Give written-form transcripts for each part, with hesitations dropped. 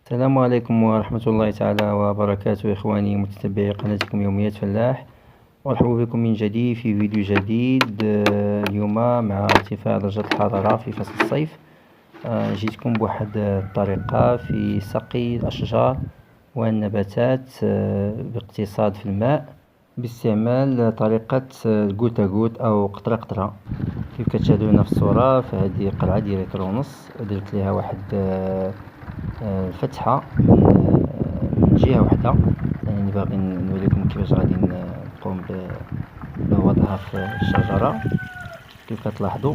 السلام عليكم ورحمة الله تعالى وبركاته، إخواني متتبعي قناتكم يوميات فلاح. مرحبا بكم من جديد في فيديو جديد. اليوم مع ارتفاع درجة الحرارة في فصل الصيف، جيتكم بواحد الطريقة في سقي الأشجار والنباتات باقتصاد في الماء باستعمال طريقة الغوت غوت أو قطرة قطرة. كيف كتشاهدون هنا في الصورة، فهذه قلعة ديال لتر ونص، درت لها واحد الفتحة من جهة واحدة، يعني باغي نوريكم كيفاش غادي نقوم بوضعها في الشجرة. كيف كتلاحظوا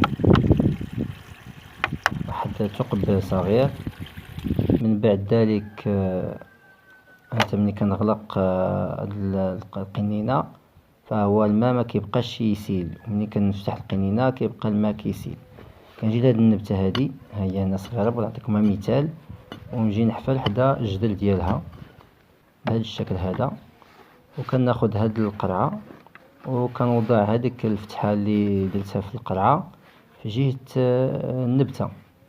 واحد ثقب صغير. من بعد ذلك انت ملي كنغلق القنينة فهو الماء ما كيبقاش يسيل، وملي كنفتح القنينة كيبقى الماء كيسيل. كنجي لهاد النبتة هادي، ها هي هنا صغيرة، بغيت نعطيكم مثال، ونجي نحفر حدا الجذر ديالها بهذا الشكل هذا، وكناخد هاد القرعة وكنوضع هذيك الفتحة اللي درتها في القرعة في جهة النبتة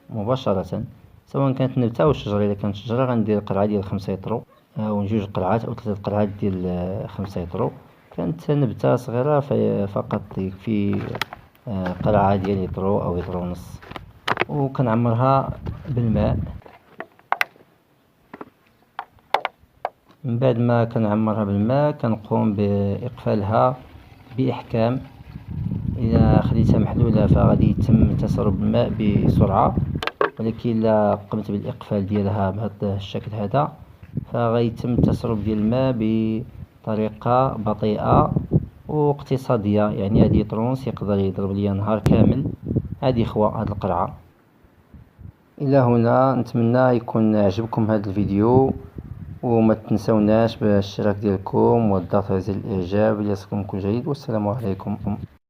مباشرة، سواء كانت نبتة أو شجرة. إذا كانت شجرة غندير قرعة ديال 5 يطرو أو 2 قرعات أو 3 قرعات ديال 5 يطرو. كانت نبتة صغيرة فقط يكفي قرعة ديال يطرو أو يطرو ونص، وكنعمرها بالماء. من بعد ما كنعمرها بالماء كنقوم بإقفالها بإحكام. إذا خليتها محلولة فغادي يتم تسرب الماء بسرعة، ولكن إلا قمت بالإقفال ديالها بهذا الشكل هذا فغيتم تسرب ديال الماء بطريقة بطيئة واقتصادية. يعني هذه طرونس يقدر يضرب لي نهار كامل. هذه إخوة هذه القرعة. إلى هنا نتمنى يكون عجبكم هذا الفيديو، وما تنسوناش بالاشتراك ديالكم والضغط على زر الاعجاب ليصلكم كل جديد. والسلام عليكم.